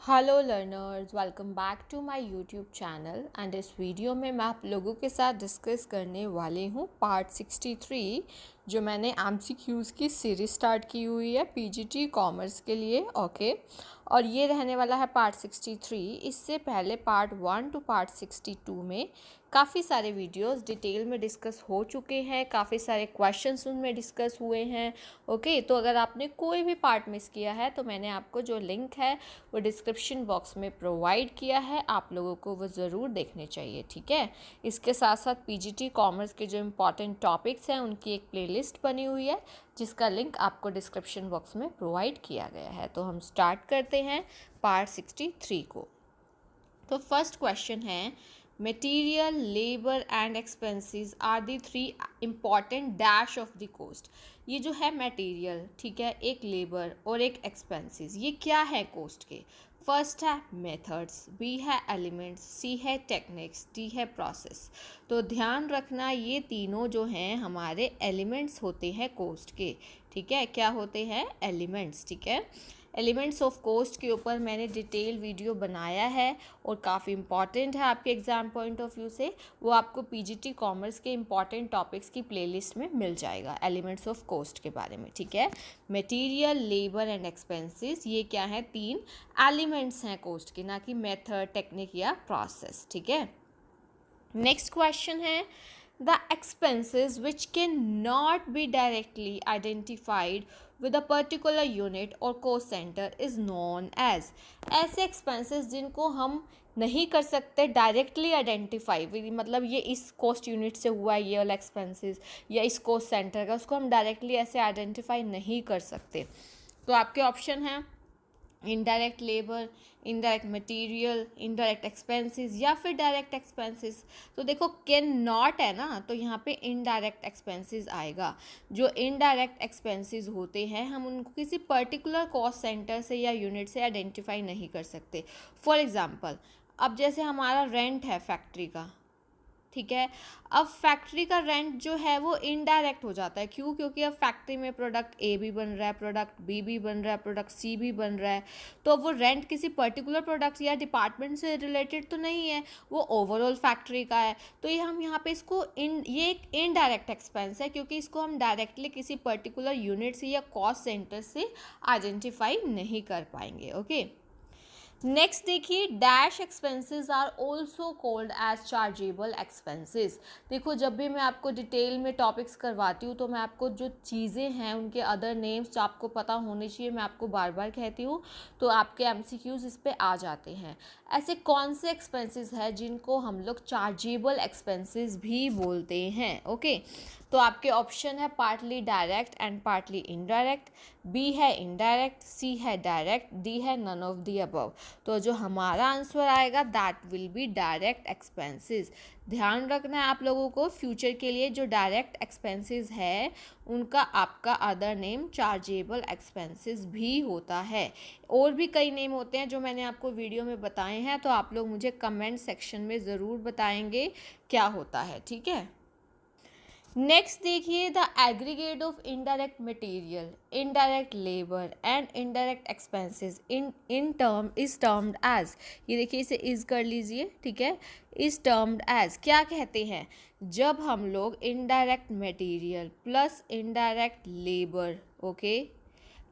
Hello learners, welcome back to my YouTube channel and इस video में मैं आप लोगों के साथ डिस्कस करने वाली हूँ पार्ट 63 जो मैंने एमसीक्यूज़ की सीरीज़ स्टार्ट की हुई है पीजीटी कॉमर्स के लिए। ओके, और ये रहने वाला है पार्ट 63। इससे पहले पार्ट 1 टू पार्ट 62 में काफ़ी सारे वीडियोस डिटेल में डिस्कस हो चुके हैं, काफ़ी सारे क्वेश्चंस उनमें डिस्कस हुए हैं। ओके, तो अगर आपने कोई भी पार्ट मिस किया है तो मैंने आपको जो लिंक है वो डिस्क्रिप्शन बॉक्स में प्रोवाइड किया है, आप लोगों को वो ज़रूर देखने चाहिए। ठीक है, इसके साथ साथ पीजीटी कॉमर्स के जो इम्पॉर्टेंट टॉपिक्स हैं उनकी एक प्लेलिस्ट बनी हुई है जिसका लिंक आपको डिस्क्रिप्शन बॉक्स में प्रोवाइड किया गया है। तो हम स्टार्ट करते हैं पार्ट 63 को। तो फर्स्ट क्वेश्चन है, material, labour and expenses are the three important dash of the cost. ये जो है मटेरियल, ठीक है, एक लेबर और एक एक्सपेंसेस, ये क्या है कॉस्ट के? फर्स्ट है मेथड्स, बी है एलिमेंट्स, सी है टेक्निक्स, डी है प्रोसेस। तो ध्यान रखना ये तीनों जो हैं हमारे एलिमेंट्स होते हैं कॉस्ट के। ठीक है, क्या होते हैं? एलिमेंट्स। ठीक है, एलिमेंट्स ऑफ कॉस्ट के ऊपर मैंने डिटेल वीडियो बनाया है और काफ़ी इंपॉर्टेंट है आपके एग्ज़ाम पॉइंट ऑफ व्यू से। वो आपको पीजीटी कॉमर्स के इंपॉर्टेंट टॉपिक्स की प्लेलिस्ट में मिल जाएगा एलिमेंट्स ऑफ कॉस्ट के बारे में। ठीक है, मटेरियल, लेबर एंड एक्सपेंसेस, ये क्या है? तीन एलिमेंट्स हैं कॉस्ट के, ना कि मेथड, टेक्निक या प्रोसेस। ठीक है, नेक्स्ट क्वेश्चन है, the expenses which cannot be directly identified with a particular unit or cost center is known as। ऐसे एक्सपेंसेस जिनको हम नहीं कर सकते डायरेक्टली आइडेंटिफाई, मतलब ये इस कॉस्ट यूनिट से हुआ है ये वाला एक्सपेंसेस या इस कॉस्ट सेंटर का, उसको हम डायरेक्टली ऐसे आइडेंटिफाई नहीं कर सकते। तो आपके ऑप्शन हैं indirect labour, indirect material, indirect expenses या फिर डायरेक्ट एक्सपेंसेस। तो देखो कैन नॉट है ना, तो यहाँ पे इनडायरेक्ट एक्सपेंसेस आएगा। जो इनडायरेक्ट एक्सपेंसेस होते हैं हम उनको किसी पर्टिकुलर कॉस्ट सेंटर से या यूनिट से आइडेंटिफाई नहीं कर सकते। फॉर एग्जांपल, अब जैसे हमारा रेंट है फैक्ट्री का, ठीक है, अब फैक्ट्री का रेंट जो है वो इनडायरेक्ट हो जाता है। क्यों? क्योंकि अब फैक्ट्री में प्रोडक्ट ए भी बन रहा है, प्रोडक्ट बी भी बन रहा है, प्रोडक्ट सी भी बन रहा है। तो वो रेंट किसी पर्टिकुलर प्रोडक्ट या डिपार्टमेंट से रिलेटेड तो नहीं है, वो ओवरऑल फैक्ट्री का है। तो ये हम यहाँ पे इसको ये एक इनडायरेक्ट एक्सपेंस है क्योंकि इसको हम डायरेक्टली किसी पर्टिकुलर यूनिट से या कॉस्ट सेंटर से आइडेंटिफाई नहीं कर पाएंगे। ओके, नेक्स्ट देखिए, dash expenses are also called as chargeable expenses. देखो जब भी मैं आपको डिटेल में टॉपिक्स करवाती हूँ तो मैं आपको जो चीज़ें हैं उनके अदर नेम्स जो आपको पता होने चाहिए मैं आपको बार बार कहती हूँ, तो आपके एमसीक्यूज इस पे आ जाते हैं। ऐसे कौन से एक्सपेंसेस हैं जिनको हम लोग चार्जेबल एक्सपेंसेस भी बोलते हैं? ओके, तो आपके ऑप्शन है partly direct and partly indirect, B है इनडायरेक्ट, सी है डायरेक्ट, डी है नन ऑफ दी अबव। तो जो हमारा आंसर आएगा that will be direct expenses. ध्यान रखना है आप लोगों को फ्यूचर के लिए, जो डायरेक्ट एक्सपेंसेस है उनका आपका अदर नेम चार्जेबल एक्सपेंसेस भी होता है। और भी कई नेम होते हैं जो मैंने आपको वीडियो में बताए हैं, तो आप लोग मुझे कमेंट सेक्शन में ज़रूर बताएंगे क्या होता है। ठीक है, नेक्स्ट देखिए, the aggregate of indirect material, indirect labour and indirect expenses in term is termed as. ये देखिए इसे इज कर लीजिए, ठीक है, इज टर्म्ड एज क्या कहते हैं? जब हम लोग indirect material plus indirect labour, okay,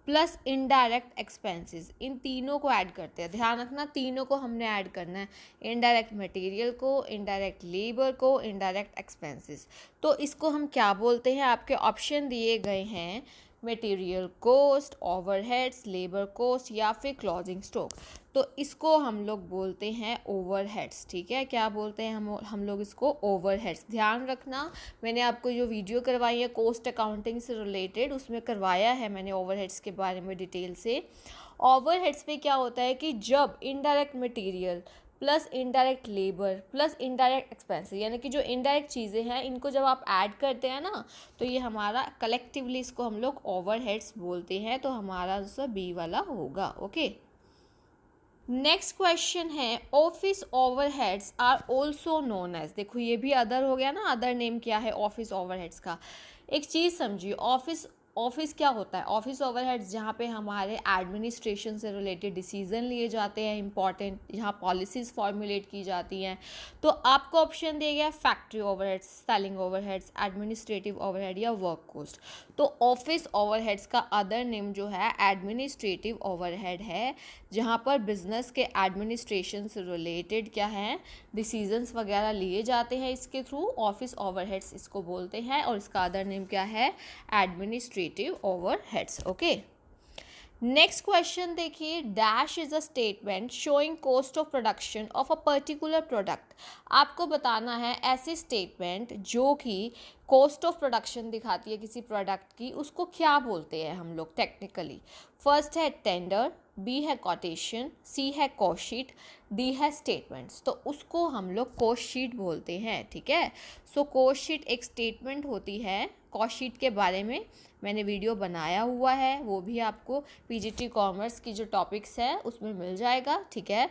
plus indirect expenses, इन तीनों को ऐड करते हैं। ध्यान रखना तीनों को हमने ऐड करना है, इनडायरेक्ट मटेरियल को, इनडायरेक्ट लेबर को, इनडायरेक्ट एक्सपेंसेस। तो इसको हम क्या बोलते हैं? आपके ऑप्शन दिए गए हैं material cost, overheads, labour cost या फिर क्लोजिंग स्टॉक। तो इसको हम लोग बोलते हैं ओवरहेड्स। ठीक है, क्या बोलते हैं हम लोग इसको? ओवरहेड्स। ध्यान रखना मैंने आपको जो वीडियो करवाई है कॉस्ट अकाउंटिंग से रिलेटेड उसमें करवाया है मैंने ओवरहेड्स के बारे में डिटेल से। ओवरहेड्स में क्या होता है कि जब indirect material plus indirect labour plus indirect expenses, यानी कि जो इनडायरेक्ट चीज़ें हैं इनको जब आप ऐड करते हैं ना तो ये हमारा कलेक्टिवली इसको हम लोग ओवरहेड्स बोलते हैं। तो हमारा आंसर बी वाला होगा। ओके, नेक्स्ट क्वेश्चन है, office overheads are also known as. देखो ये भी अदर हो गया ना, अदर नेम क्या है ऑफिस ओवरहेड्स का? एक चीज़ समझिए, ऑफिस ऑफिस क्या होता है? ऑफिस ओवरहेड्स जहाँ पे हमारे एडमिनिस्ट्रेशन से रिलेटेड डिसीजन लिए जाते हैं इंपॉर्टेंट, जहाँ पॉलिसीज़ फॉर्मुलेट की जाती हैं। तो आपको ऑप्शन दिया गया factory overheads, selling overheads, administrative overhead या वर्क कॉस्ट। तो ऑफिस ओवरहेड्स का अदर नेम जो है एडमिनिस्ट्रेटिव ओवरहेड है, जहाँ पर बिजनेस के एडमिनिस्ट्रेशन से रिलेटेड क्या है, डिसीजंस वगैरह लिए जाते हैं इसके थ्रू, ऑफिस ओवरहेड्स इसको बोलते हैं। और इसका अदर नेम क्या है? Administrative overheads. Okay, next question देखिए, dash is a statement showing cost of production of a particular product. आपको बताना है ऐसी स्टेटमेंट जो कि कॉस्ट ऑफ प्रोडक्शन दिखाती है किसी प्रोडक्ट की, उसको क्या बोलते हैं हम लोग टेक्निकली। फर्स्ट है टेंडर, बी है कोटेशन, सी है कॉस्ट शीट, डी है स्टेटमेंट्स। तो उसको हम लोग कॉस्ट शीट बोलते हैं, ठीक है। सो कॉस्ट शीट एक स्टेटमेंट होती है। कॉस्ट शीट के बारे में मैंने वीडियो बनाया हुआ है, वो भी आपको पीजीटी कॉमर्स की जो टॉपिक्स है उसमें मिल जाएगा, ठीक है।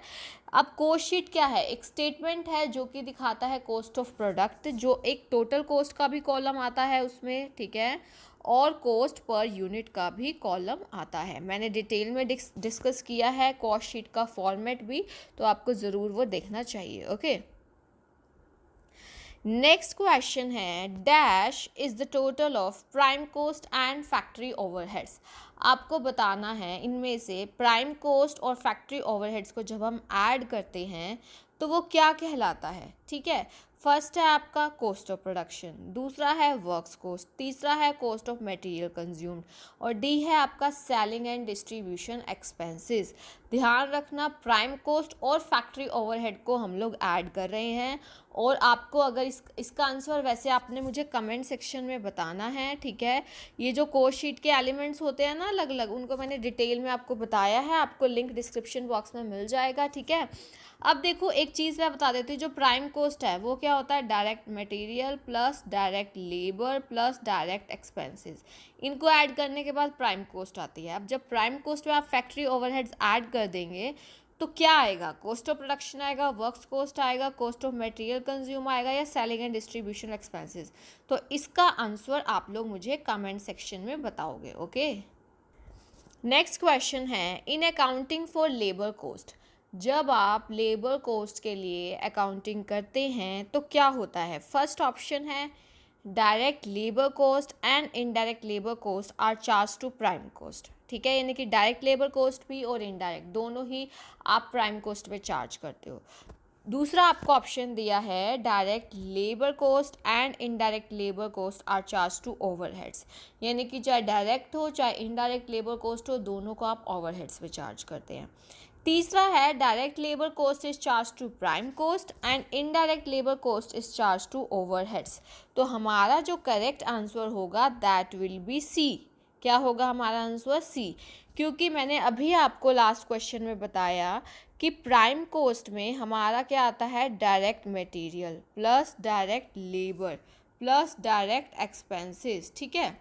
अब कॉस्ट शीट क्या है? एक स्टेटमेंट है जो कि दिखाता है कॉस्ट ऑफ प्रोडक्ट, जो एक टोटल कॉस्ट का भी कॉलम आता है उसमें, ठीक है, और कॉस्ट पर यूनिट का भी कॉलम आता है। मैंने डिटेल में डिस्कस किया है कॉस्ट शीट का फॉर्मेट भी, तो आपको ज़रूर वो देखना चाहिए। ओके, नेक्स्ट क्वेश्चन है, dash is the total of prime cost and factory overheads. आपको बताना है इनमें से प्राइम कॉस्ट और फैक्ट्री ओवरहेड्स को जब हम ऐड करते हैं तो वो क्या कहलाता है, ठीक है। फर्स्ट है आपका कॉस्ट ऑफ प्रोडक्शन, दूसरा है वर्क्स कॉस्ट, तीसरा है कॉस्ट ऑफ मटेरियल कंज्यूम्ड, और डी है आपका सेलिंग एंड डिस्ट्रीब्यूशन एक्सपेंसेस। ध्यान रखना, प्राइम कॉस्ट और फैक्ट्री ओवरहेड को हम लोग ऐड कर रहे हैं। और आपको अगर इसका आंसर वैसे आपने मुझे कमेंट सेक्शन में बताना है, ठीक है। ये जो कॉस्ट शीट के एलिमेंट्स होते हैं ना अलग अलग, उनको मैंने डिटेल में आपको बताया है, आपको लिंक डिस्क्रिप्शन बॉक्स में मिल जाएगा, ठीक है। अब देखो एक चीज़ मैं बता देती हूँ, जो प्राइम कॉस्ट है वो क्या होता है? Direct material plus direct labour plus direct expenses, इनको ऐड करने के बाद प्राइम कॉस्ट आती है। अब जब प्राइम कॉस्ट में आप फैक्ट्री ओवरहेड्स ऐड कर देंगे तो क्या आएगा? कॉस्ट ऑफ प्रोडक्शन आएगा, वर्क्स कॉस्ट आएगा, कॉस्ट ऑफ मटेरियल कंज्यूम आएगा, या सेलिंग एंड डिस्ट्रीब्यूशन एक्सपेंसेस। तो इसका आंसर आप लोग मुझे कमेंट सेक्शन में बताओगे। ओके, नेक्स्ट क्वेश्चन है, in accounting for labour cost, जब आप लेबर कॉस्ट के लिए अकाउंटिंग करते हैं तो क्या होता है? फर्स्ट ऑप्शन है direct labour cost and indirect labour cost are charge to prime cost, ठीक है। यानी कि डायरेक्ट लेबर कॉस्ट भी और इनडायरेक्ट दोनों ही आप प्राइम कॉस्ट पे चार्ज करते हो। दूसरा आपको ऑप्शन दिया है direct labour cost and indirect labour cost are charge to overheads, यानी कि चाहे डायरेक्ट हो चाहे इनडायरेक्ट लेबर कॉस्ट हो, दोनों को आप ओवरहेड्स पे चार्ज करते हैं। तीसरा है direct labour cost is charge to prime cost and indirect labour cost is charge to overheads. तो हमारा जो करेक्ट आंसर होगा दैट विल बी सी। क्या होगा हमारा आंसर? सी, क्योंकि मैंने अभी आपको लास्ट क्वेश्चन में बताया कि प्राइम कॉस्ट में हमारा क्या आता है? Direct material plus direct labour plus direct expenses, ठीक है।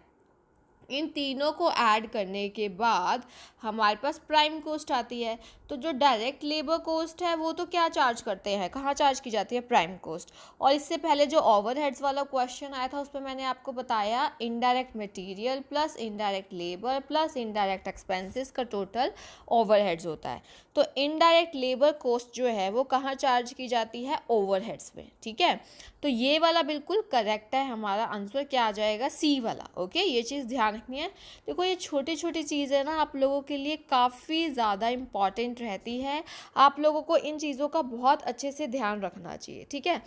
इन तीनों को ऐड करने के बाद हमारे पास प्राइम कॉस्ट आती है। तो जो डायरेक्ट लेबर कॉस्ट है वो तो क्या चार्ज करते हैं, कहाँ चार्ज की जाती है? Prime cost. और इससे पहले जो ओवरहेड्स वाला क्वेश्चन आया था उसमें मैंने आपको बताया indirect material plus indirect labour plus indirect expenses का टोटल ओवरहेड्स होता है। तो इनडायरेक्ट लेबर कॉस्ट जो है वो कहाँ चार्ज की जाती है? ओवरहेड्स में, ठीक है। तो ये वाला बिल्कुल करेक्ट है, हमारा आंसर क्या आ जाएगा? सी वाला। ओके, ये चीज़ ध्यान रखनी है। देखो ये छोटी छोटी चीज़ें ना आप लोगों के लिए काफ़ी ज़्यादा इम्पॉर्टेंट रहती है, आप लोगों को इन चीज़ों का बहुत अच्छे से ध्यान रखना चाहिए, ठीक है।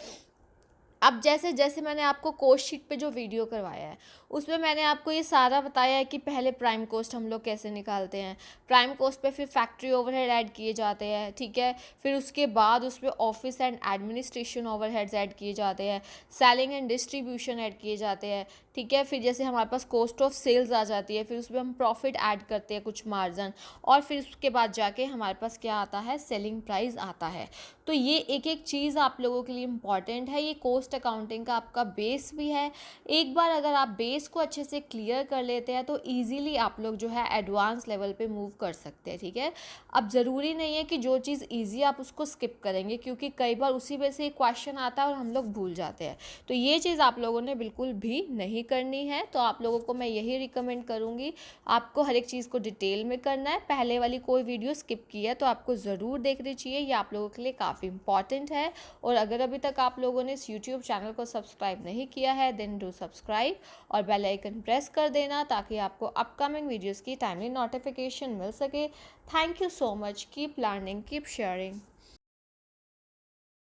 अब जैसे जैसे मैंने आपको कॉस्ट शीट पे जो वीडियो करवाया है उसमें मैंने आपको ये सारा बताया है कि पहले प्राइम कॉस्ट हम लोग कैसे निकालते हैं, प्राइम कॉस्ट पे फिर फैक्ट्री ओवरहेड ऐड किए जाते हैं, ठीक है। फिर उसके बाद उसमें office and administration overheads add किए जाते हैं, सेलिंग एंड डिस्ट्रीब्यूशन ऐड किए जाते हैं, ठीक है। फिर जैसे हमारे पास कॉस्ट ऑफ सेल्स आ जाती है, फिर उसमें हम प्रॉफिट ऐड करते हैं कुछ मार्जिन, और फिर उसके बाद जाके हमारे पास क्या आता है? सेलिंग प्राइस आता है। तो ये एक एक चीज़ आप लोगों के लिए इम्पॉर्टेंट है। ये कॉस्ट पोस्ट अकाउंटिंग का आपका बेस भी है। एक बार अगर आप बेस को अच्छे से क्लियर कर लेते हैं तो ईज़िली आप लोग जो है एडवांस लेवल पे मूव कर सकते हैं, ठीक है। अब ज़रूरी नहीं है कि जो चीज़ ईज़ी आप उसको स्किप करेंगे, क्योंकि कई बार उसी में से क्वेश्चन आता है और हम लोग भूल जाते हैं। तो ये चीज़ आप लोगों ने बिल्कुल भी नहीं करनी है। तो आप लोगों को मैं यही रिकमेंड करूँगी, आपको हर एक चीज़ को डिटेल में करना है। पहले वाली कोई वीडियो स्किप की है तो आपको ज़रूर देखनी चाहिए, ये आप लोगों के लिए काफ़ी इंपॉर्टेंट है। और अगर अभी तक आप लोगों ने इस यूट्यूब चैनल को सब्सक्राइब नहीं किया है देन डू सब्सक्राइब और बेल आइकन प्रेस कर देना, ताकि आपको अपकमिंग वीडियोज़ की टाइमली नोटिफिकेशन मिल सके। Thank you so much. Keep learning, keep sharing.